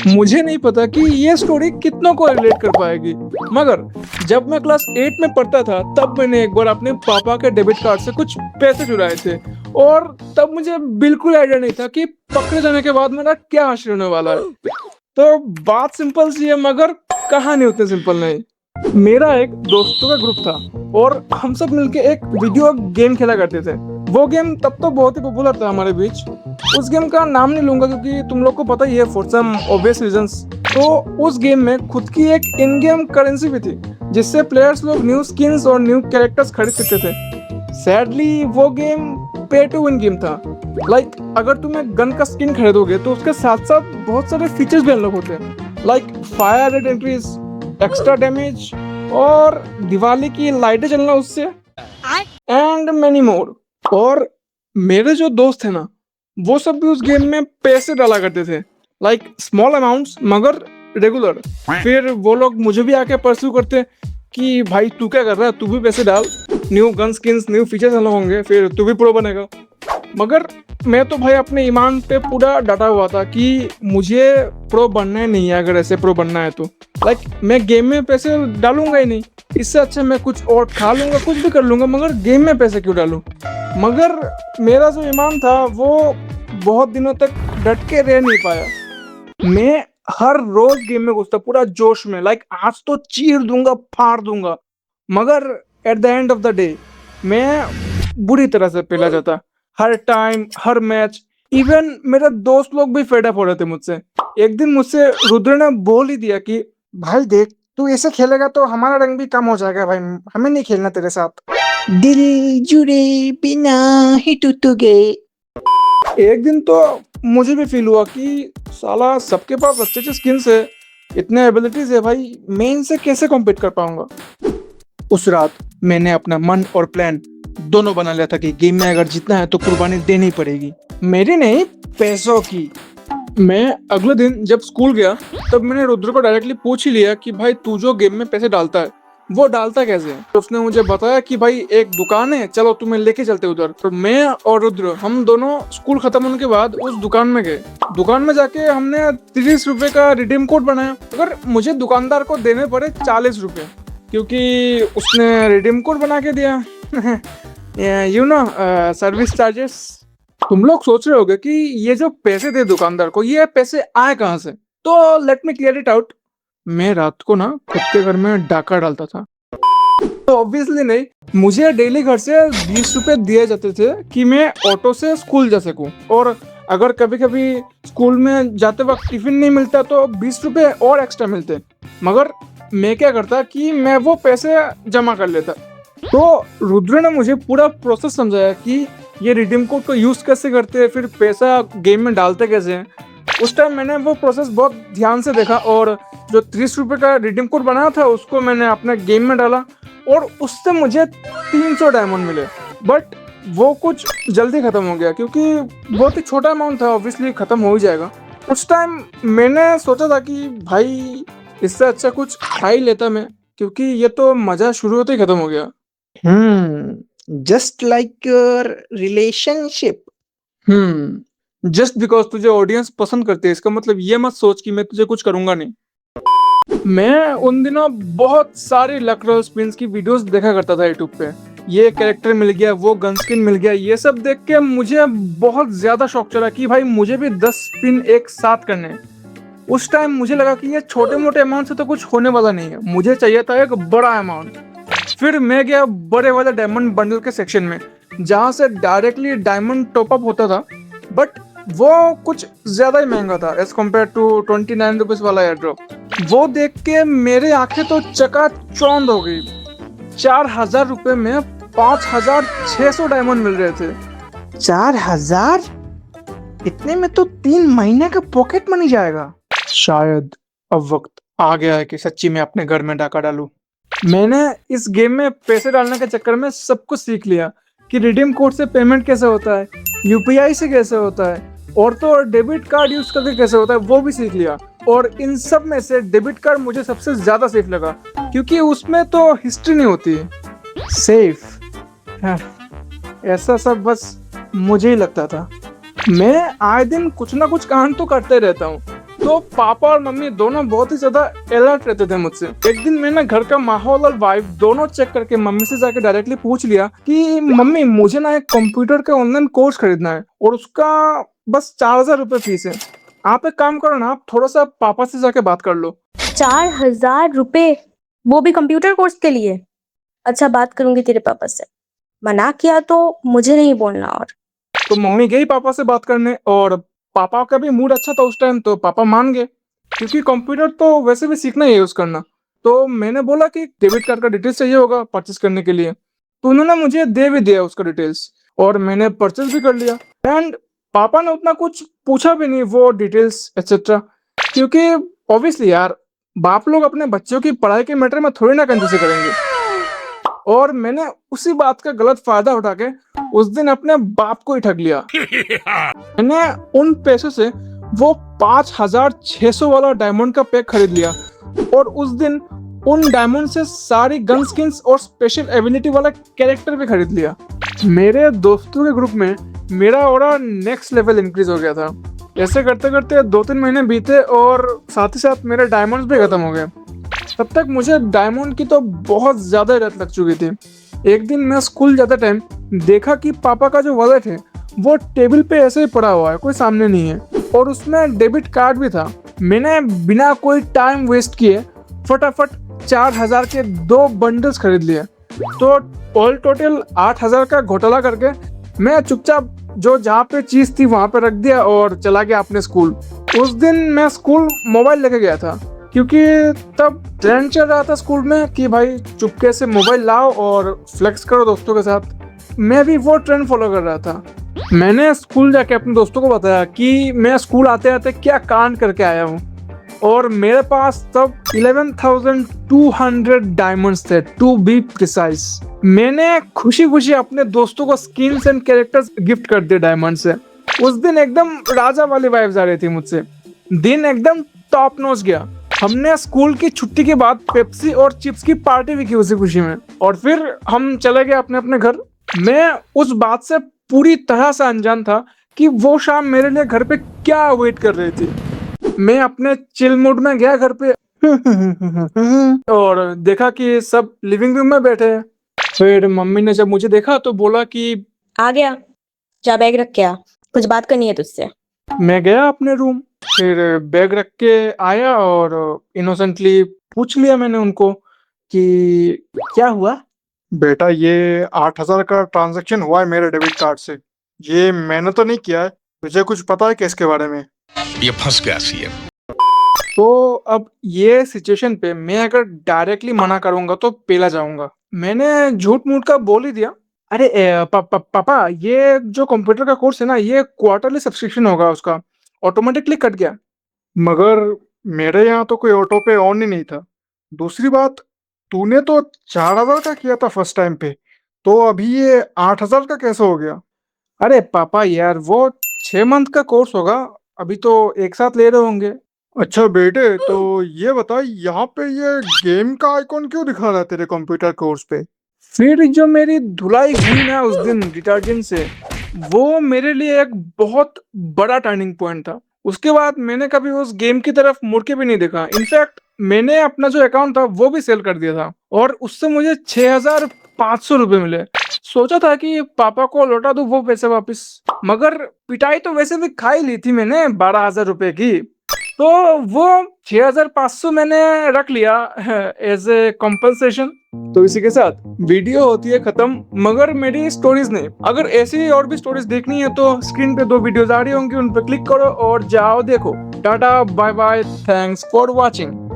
मुझे नहीं पता कि ये स्टोरी कितनों को रिलेट कर पाएगी, मगर जब मैं क्लास 8 में पढ़ता था तब मैंने एक बार अपने पापा के डेबिट कार्ड से कुछ पैसे चुराए थे। और तब मुझे बिल्कुल आइडिया नहीं था कि पकड़े जाने के बाद मेरा क्या हासिल होने वाला है। तो बात सिंपल सी है, मगर कहानी उतनी सिंपल नहीं। मेरा एक दोस्तों का ग्रुप था और हम सब मिलके एक वीडियो गेम खेला करते थे। वो गेम तब तो बहुत ही पॉपुलर था हमारे बीच। उस गेम का नाम नहीं लूंगा क्योंकि तुम लोग को पता ही है, फॉर सम ऑब्वियस रीजंस। तो उस गेम में खुद की एक इन गेम करेंसी भी थी जिससे प्लेयर्स लोग न्यू स्किन्स और न्यू कैरेक्टर्स खरीद सकते थे। सैडली वो गेम पे टू विन गेम था। लाइक अगर तुम एक गन का स्किन खरीदोगे तो उसके साथ साथ बहुत सारे फीचर्स भी अनलॉक होते हैं, like fire rate increase, extra damage और दिवाली की लाइटें चलना उससे, एंड मेनी मोर। और मेरे जो दोस्त थे ना, वो सब भी उस गेम में पैसे डाला करते थे, लाइक स्मॉल अमाउंट्स मगर रेगुलर। फिर वो लोग मुझे भी आके परस्यू करते कि भाई तू क्या कर रहा है, तू भी पैसे डाल, new gun skins new features अलग होंगे, फिर तू भी प्रो बनेगा। मगर मैं तो भाई अपने ईमान पे पूरा डटा हुआ था कि मुझे प्रो बनना ही नहीं है। अगर ऐसे प्रो बनना है तो लाइक मैं गेम में पैसे डालूंगा ही नहीं। इससे अच्छा मैं कुछ और खा लूंगा, कुछ भी कर लूंगा, मगर गेम में पैसे क्यों डालूं। मगर मेरा जो ईमान था वो बहुत दिनों तक डट के रह नहीं पाया। मैं हर रोज गेम में घुसता पूरा जोश में, लाइक आज तो चीर दूंगा, फाड़ दूंगा। मगर at the end of the day मैं बुरी तरह से पेला जाता, हर टाइम हर मैच। इवन मेरे दोस्त लोग भी फेड अप हो रहे थे मुझसे। एक दिन मुझसे रुद्र ने बोल ही दिया कि भाई देख, तू ऐसे खेलेगा तो हमारा रंग भी कम हो जाएगा भाई, हमें नहीं खेलना तेरे साथ। दिल जुड़े बिना ही टूट गए। एक दिन तो मुझे भी फील हुआ कि साला सबके पास अच्छे अच्छे स्किन्स है, इतने एबिलिटीज है भाई, मैं इनसे कैसे कॉम्पीट कर पाऊंगा। उस रात मैंने अपना मन और प्लान दोनों बना लिया था कि गेम में अगर जीतना है तो कुर्बानी देनी पड़ेगी, मेरी नहीं पैसों की। मैं अगले दिन जब स्कूल गया तब मैंने रुद्र को डायरेक्टली पूछ ही लिया कि भाई तू जो गेम में पैसे डालता है वो डालता कैसे है। तो उसने मुझे बताया कि भाई एक दुकान है, चलो तुम्हें लेके चलते उधर। तो मैं और रुद्र हम दोनों स्कूल खत्म होने के बाद उस दुकान में गए। दुकान में जाके हमने 30 रुपए का रिडीम कोड बनाया, मगर मुझे दुकानदार को देने पड़े 40 रुपए क्योंकि उसने रिडीम कोड बना के दिया। You know service charges. तुम लोग सोच रहे होगे कि ये जो पैसे दे दुकानदार को, ये पैसे आए कहाँ से। तो let me clear it out. मैं रात को ना खुद के घर में डाका डालता था। तो ऑब्वियसली नहीं, मुझे डेली घर से 20 रुपए दिए जाते थे कि मैं ऑटो से स्कूल जा सकूं। और अगर कभी कभी स्कूल में जाते वक्त टिफिन नहीं मिलता तो 20 रुपए और एक्स्ट्रा मिलते। मगर मैं क्या करता कि मैं वो पैसे जमा कर लेता। तो रुद्र ने मुझे पूरा प्रोसेस समझाया कि ये रिडीम कोड को यूज कैसे करते हैं, फिर पैसा गेम में डालते कैसे हैं। उस टाइम मैंने वो प्रोसेस बहुत ध्यान से देखा और जो 30 रुपए का रिडीम कोड बनाया था उसको मैंने अपने गेम में डाला और उससे मुझे 300 डायमंड मिले। बट वो कुछ जल्दी खत्म हो गया क्योंकि बहुत ही छोटा अमाउंट था, ऑब्वियसली खत्म हो ही जाएगा। उस टाइम मैंने सोचा था कि भाई इससे अच्छा कुछ खा ही लेता मैं, क्योंकि ये तो मजा शुरू होते ही खत्म हो गया। Just like your relationship. Just because तुझे ऑडियंस पसंद करती है इसका मतलब ये मत सोच कि मैं तुझे कुछ करूंगा नहीं। मैं उन दिनों बहुत सारी लक रोल स्पिन्स की वीडियोस देखा करता था यूट्यूब पे। ये कैरेक्टर मिल गया, वो गन स्किन मिल गया, ये सब देख के मुझे बहुत ज्यादा शौक चढ़ा कि भाई मुझे भी 10 स्पिन एक साथ करने हैं। उस टाइम मुझे लगा कि ये छोटे मोटे अमाउंट से तो कुछ होने वाला नहीं है, मुझे चाहिए था एक बड़ा अमाउंट। फिर मैं गया बड़े वाले डायमंड बंडल के सेक्शन में जहाँ से डायरेक्टली डायमंड टॉप अप होता था, बट वो कुछ ज्यादा ही महंगा था एज कम्पेयर टू 29 रुपीज वाला एयर ड्रॉप। वो देख के मेरे आंखें तो चकाचौंध हो गई। 4000 रुपए में 5600 डायमंड मिल रहे थे। 4000? इतने में तो 3 महीने का पॉकेट मनी जाएगा। शायद अब वक्त आ गया है कि सच्ची में अपने घर में डाका डालूं। मैंने इस गेम में पैसे डालने के चक्कर में सब कुछ सीख लिया कि रिडीम कोड से पेमेंट कैसे होता है, यूपीआई से कैसे होता है, और तो और डेबिट कार्ड यूज करके कैसे होता है वो भी सीख लिया। और इन सब में से डेबिट कार्ड मुझे सबसे ज्यादा सेफ लगा क्योंकि उसमें तो हिस्ट्री नहीं होती। सेफ ऐसा सब बस मुझे ही लगता था। मैं आए दिन कुछ ना कुछ कांड तो करते रहता हूँ, तो पापा और मम्मी दोनों बहुत ही ज्यादा अलर्ट रहते थे मुझसे। एक दिन मैंने घर का माहौल और वाइब दोनों चेक करके मम्मी से जाके डायरेक्टली पूछ लिया कि मम्मी मुझे ना एक कंप्यूटर का ऑनलाइन कोर्स खरीदना है और उसका बस 4,000 रुपये फीस है। आप एक काम करो ना, आप थोड़ा सा पापा से जाके बात कर लो। 4,000 रुपए, वो भी कंप्यूटर कोर्स के लिए? अच्छा, बात करूंगी तेरे पापा से। मना किया तो मुझे नहीं बोलना। और तो मम्मी गई पापा से बात करने और पापा का भी मूड अच्छा था उस टाइम, तो पापा मान गए क्योंकि कंप्यूटर तो वैसे भी सीखना ही है यूज करना। तो मैंने बोला कि डेबिट कार्ड का डिटेल्स चाहिए होगा परचेस करने के लिए, तो उन्होंने मुझे दे भी दिया उसका डिटेल्स और मैंने परचेस भी कर लिया। एंड पापा ने उतना कुछ पूछा भी नहीं वो डिटेल्स एक्सेट्रा, क्योंकि ऑब्वियसली यार बाप लोग अपने बच्चों की पढ़ाई के मैटर में थोड़ी ना कंजूसी करेंगे। और मैंने उसी बात का गलत फायदा उठा के उस दिन अपने बाप को ही ठग लिया। मैंने उन पैसों से वो 5,600 वाला डायमंड का पैक खरीद लिया और उस दिन उन डायमंड से सारी गन स्किन्स और स्पेशल एबिलिटी वाला कैरेक्टर भी खरीद लिया। मेरे दोस्तों के ग्रुप में मेरा ऑरा नेक्स्ट लेवल इंक्रीज हो गया था। ऐसे करते करते 2-3 महीने बीते और साथ ही साथ मेरे डायमंड्स भी खत्म हो गए। तब तक मुझे डायमंड की तो बहुत ज्यादा लत लग चुकी थी। एक दिन मैं स्कूल जाते टाइम देखा कि पापा का जो वॉलेट है वो टेबल पे ऐसे ही पड़ा हुआ है, कोई सामने नहीं है और उसमें डेबिट कार्ड भी था। मैंने बिना कोई टाइम वेस्ट किए फटाफट 4,000 के 2 बंडल्स खरीद लिए। तो ऑल टोटल 8,000 का घोटाला करके मैं चुपचाप जो जहाँ पे चीज थी वहां पे रख दिया और चला गया अपने स्कूल। उस दिन मैं स्कूल मोबाइल लेके गया था क्योंकि तब ट्रेंड चल रहा था स्कूल में कि भाई चुपके से मोबाइल लाओ और फ्लेक्स करो दोस्तों के साथ। मैं भी वो ट्रेंड फॉलो कर रहा था। मैंने स्कूल जाके अपने दोस्तों को बताया कि मैं स्कूल आते आते क्या कांड करके आया हूँ और मेरे पास तब 11,200 डायमंड्स थे, टू बी प्रिसाइज। मैंने खुशी खुशी अपने दोस्तों को स्किन्स एंड कैरेक्टर्स गिफ्ट कर दिए डायमंड से। उस दिन एकदम राजा वाली वाइब्स आ रही थी मुझसे, दिन एकदम टॉप नॉच गया। हमने स्कूल की छुट्टी के बाद पेप्सी और चिप्स की पार्टी भी की उसी खुशी में और फिर हम चले गए अपने अपने घर। मैं उस बात से पूरी तरह से अनजान था कि वो शाम मेरे लिए घर पे क्या वेट कर रही थी। मैं अपने चिल मूड में गया घर पे और देखा कि सब लिविंग रूम में बैठे हैं। फिर मम्मी ने जब मुझे देखा तो बोला कि आ गया, जा बैग रख के आ, कुछ बात करनी है तुझसे। मैं गया अपने रूम, फिर बैग रख के आया और इनोसेंटली पूछ लिया मैंने उनको कि क्या हुआ? बेटा ये 8,000 का ट्रांजैक्शन हुआ है मेरे डेबिट कार्ड से। ये मैंने तो नहीं किया है, तुझे कुछ पता है क्या इसके बारे में? ये फंस गया सीएम। तो अब ये सिचुएशन पे मैं अगर डायरेक्टली मना करूंगा तो पेला जाऊंगा। मैंने झूठ मूठ का बोल ही दिया। अरे पापा ये जो कंप्यूटर का कोर्स है ना, ये क्वार्टरली सब्सक्रिप्शन होगा, उसका ऑटोमेटिकली कट गया। मगर मेरे यहाँ तो कोई ऑटो पे ऑन ही नहीं था। दूसरी बात, तूने तो 4,000 का किया था फर्स्ट टाइम पे, तो अभी ये 8,000 का कैसे हो गया? अरे पापा यार वो 6 मंथ का कोर्स होगा, अभी तो एक साथ ले रहे होंगे। अच्छा बेटे, तो ये बता यहाँ पे ये गेम का आइकॉन क्यों दिखा रहा है तेरे कंप्यूटर कोर्स पे? फिर जो मेरी धुलाई हुई ना उस दिन डिटर्जेंट से, वो मेरे लिए एक बहुत बड़ा टर्निंग पॉइंट था। उसके बाद मैंने कभी उस गेम की तरफ मुड़ के भी नहीं देखा। इनफैक्ट मैंने अपना जो अकाउंट था वो भी सेल कर दिया था और उससे मुझे 6,500 रुपये मिले। सोचा था कि पापा को लौटा दूं वो पैसे वापस, मगर पिटाई तो वैसे भी खा ही ली थी मैंने 12,000 रुपए की। तो वो 6,500 मैंने रख लिया एज ए कॉम्पनसेशन। तो इसी के साथ वीडियो होती है खत्म, मगर मेरी स्टोरीज नहीं। अगर ऐसी और भी स्टोरीज देखनी है तो स्क्रीन पे 2 वीडियोस आ रही होंगी, उन पर क्लिक करो और जाओ देखो। Tata bye bye, thanks for watching.